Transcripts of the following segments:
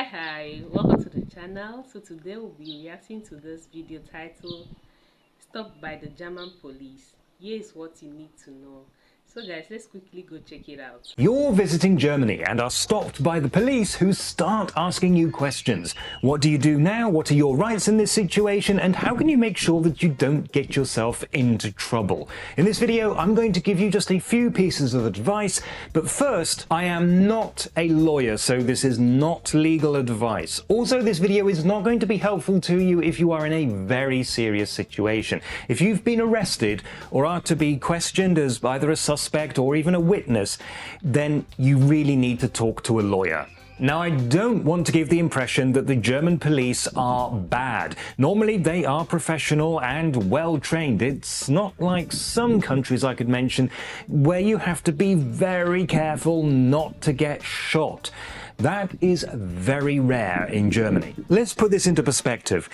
Hi, welcome to the channel. So today we'll be reacting to this video titled Stopped by the German Police. Here is what you need to know. So guys, let's quickly go check it out. You're visiting Germany and are stopped by the police who start asking you questions. What do you do now? What are your rights in this situation? And how can you make sure that you don't get yourself into trouble? In this video, I'm going to give you just a few pieces of advice. But first, I am not a lawyer, so this is not legal advice. Also, this video is not going to be helpful to you if you are in a very serious situation. If you've been arrested or are to be questioned as either a suspect or even a witness, then you really need to talk to a lawyer. Now, I don't want to give the impression that the German police are bad. Normally, they are professional and well-trained. It's not like some countries I could mention where you have to be very careful not to get shot. That is very rare in Germany. Let's put this into perspective.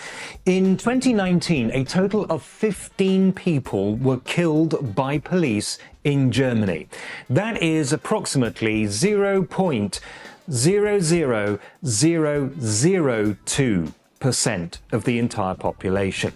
In 2019, a total of 15 people were killed by police in Germany. That is approximately 0.00002% of the entire population.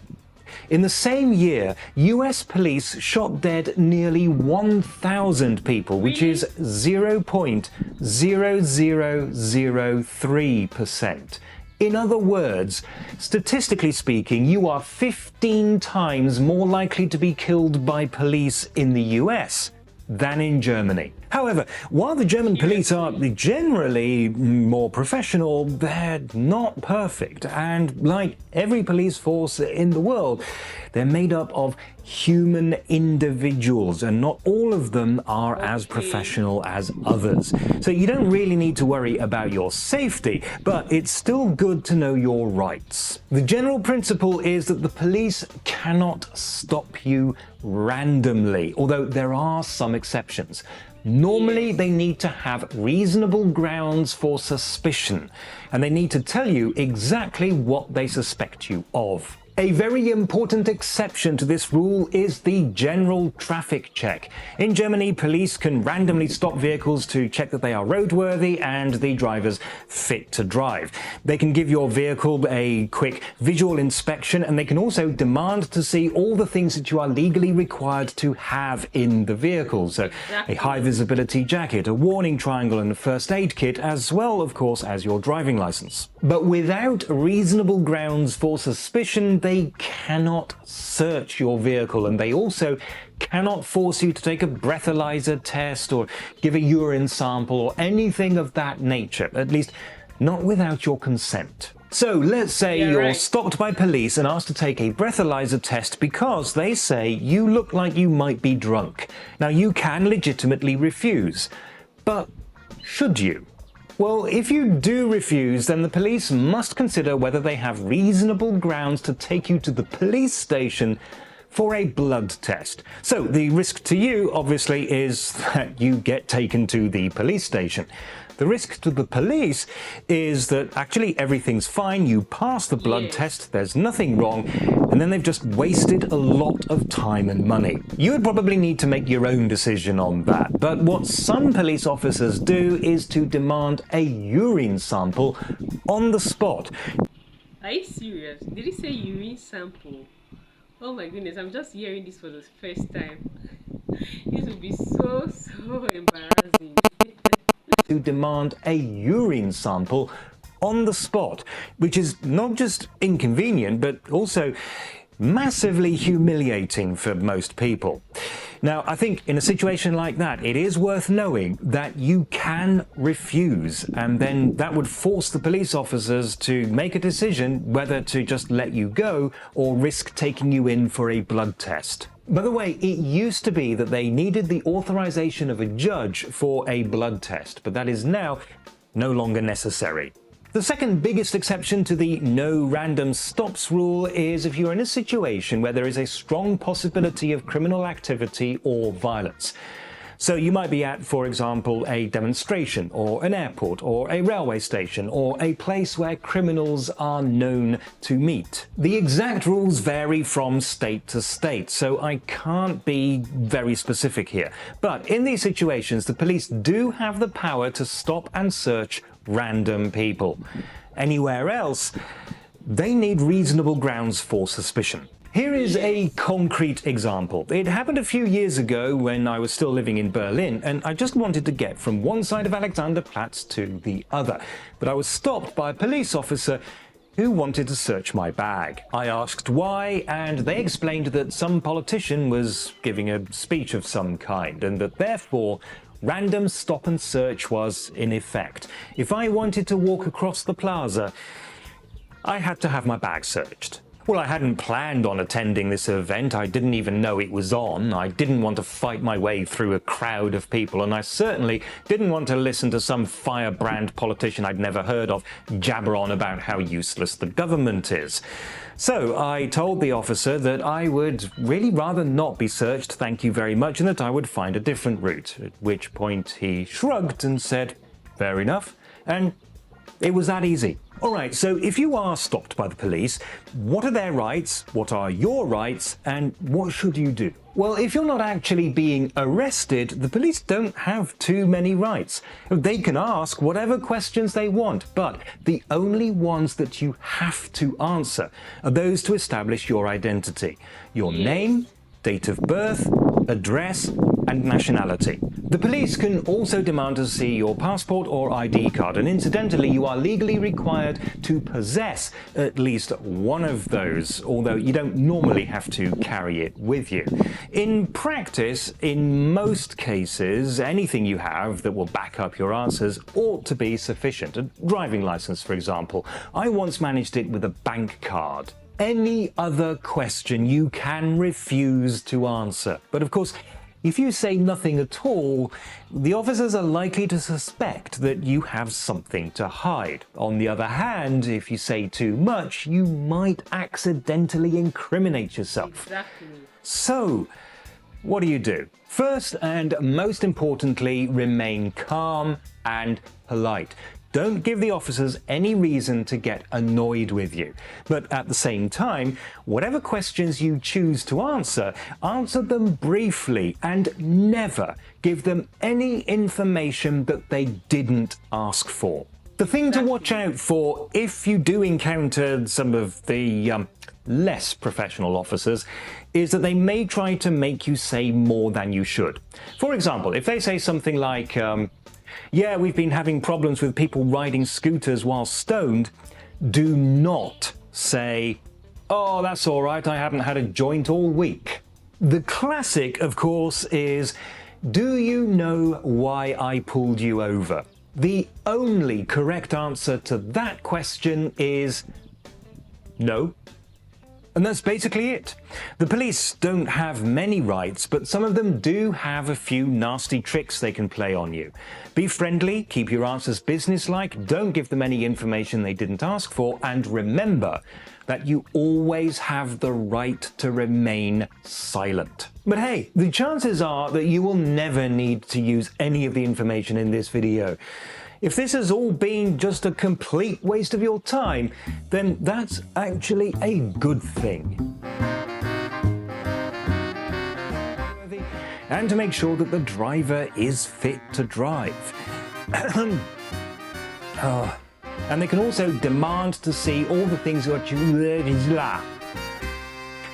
In the same year, US police shot dead nearly 1,000 people, which is 0.0003%. In other words, statistically speaking, you are 15 times more likely to be killed by police in the US than in Germany. However, while the German police are generally more professional, they're not perfect. And like every police force in the world, they're made up of human individuals, and not all of them are as professional as others. So you don't really need to worry about your safety, but it's still good to know your rights. The general principle is that the police cannot stop you randomly, although there are some exceptions. Normally, they need to have reasonable grounds for suspicion, and they need to tell you exactly what they suspect you of. A very important exception to this rule is the general traffic check. In Germany, police can randomly stop vehicles to check that they are roadworthy and the drivers fit to drive. They can give your vehicle a quick visual inspection, and they can also demand to see all the things that you are legally required to have in the vehicle. So a high visibility jacket, a warning triangle, and a first aid kit, as well, of course, as your driving license. But without reasonable grounds for suspicion, they cannot search your vehicle, and they also cannot force you to take a breathalyzer test or give a urine sample or anything of that nature, at least not without your consent. So let's say you're stopped by police and asked to take a breathalyzer test because they say you look like you might be drunk. Now, you can legitimately refuse, but should you? Well, if you do refuse, then the police must consider whether they have reasonable grounds to take you to the police station for a blood test. So the risk to you, obviously, is that you get taken to the police station. The risk to the police is that actually everything's fine, you pass the blood test, there's nothing wrong, and then they've just wasted a lot of time and money. You would probably need to make your own decision on that, but what some police officers do is to demand a urine sample on the spot. Are you serious? Did he say urine sample? Oh my goodness, I'm just hearing this for the first time. This would be so embarrassing. To demand a urine sample on the spot, which is not just inconvenient, but also massively humiliating for most people. Now, I think in a situation like that, it is worth knowing that you can refuse, and then that would force the police officers to make a decision whether to just let you go or risk taking you in for a blood test. By the way, it used to be that they needed the authorization of a judge for a blood test, but that is now no longer necessary. The second biggest exception to the no random stops rule is if you're in a situation where there is a strong possibility of criminal activity or violence. So you might be at, for example, a demonstration or an airport or a railway station or a place where criminals are known to meet. The exact rules vary from state to state, so I can't be very specific here. But in these situations, the police do have the power to stop and search random people. Anywhere else, they need reasonable grounds for suspicion. Here is a concrete example. It happened a few years ago when I was still living in Berlin, and I just wanted to get from one side of Alexanderplatz to the other. But I was stopped by a police officer who wanted to search my bag. I asked why, and they explained that some politician was giving a speech of some kind, and that therefore random stop and search was in effect. If I wanted to walk across the plaza, I had to have my bag searched. Well, I hadn't planned on attending this event. I didn't even know it was on. I didn't want to fight my way through a crowd of people, and I certainly didn't want to listen to some firebrand politician I'd never heard of jabber on about how useless the government is. So I told the officer that I would really rather not be searched, thank you very much, and that I would find a different route, at which point he shrugged and said, fair enough, and it was that easy. Alright, so if you are stopped by the police, what are their rights, what are your rights, and what should you do? Well, if you're not actually being arrested, the police don't have too many rights. They can ask whatever questions they want, but the only ones that you have to answer are those to establish your identity. Your name, date of birth, address, and nationality. The police can also demand to see your passport or ID card, and incidentally, you are legally required to possess at least one of those, although you don't normally have to carry it with you. In practice, in most cases, anything you have that will back up your answers ought to be sufficient. A driving license, for example. I once managed it with a bank card. Any other question you can refuse to answer. But of course, if you say nothing at all, the officers are likely to suspect that you have something to hide. On the other hand, if you say too much, you might accidentally incriminate yourself. Exactly. So, what do? First and most importantly, remain calm and polite. Don't give the officers any reason to get annoyed with you. But at the same time, whatever questions you choose to answer, answer them briefly and never give them any information that they didn't ask for. The thing to watch out for if you do encounter some of the less professional officers is that they may try to make you say more than you should. For example, if they say something like, yeah, we've been having problems with people riding scooters while stoned, do not say, oh, that's all right, I haven't had a joint all week. The classic, of course, is, do you know why I pulled you over? The only correct answer to that question is no. And that's basically it. The police don't have many rights, but some of them do have a few nasty tricks they can play on you. Be friendly, keep your answers businesslike, don't give them any information they didn't ask for, and remember that you always have the right to remain silent. But hey, the chances are that you will never need to use any of the information in this video. If this has all been just a complete waste of your time, then that's actually a good thing. And to make sure that the driver is fit to drive. And they can also demand to see all the things that you...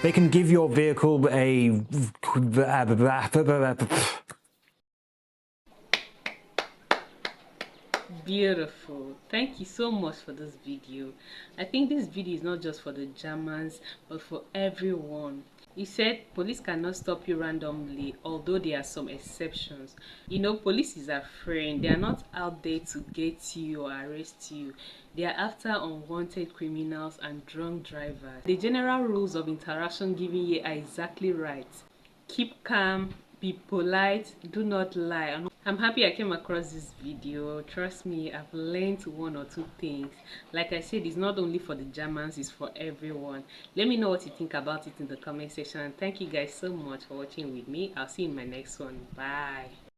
They can give your vehicle a... Beautiful. Thank you so much for this video. I think this video is not just for the Germans, but for everyone. You said police cannot stop you randomly, although there are some exceptions. You know, police is a friend. They are not out there to get you or arrest you. They are after unwanted criminals and drunk drivers. The general rules of interaction given here are exactly right. Keep calm, be polite, do not lie. I'm happy I came across this video. Trust me, I've learned one or two things. Like I said, it's not only for the Germans, it's for everyone. Let me know what you think about it in the comment section. And thank you guys so much for watching with me. I'll see you in my next one. Bye.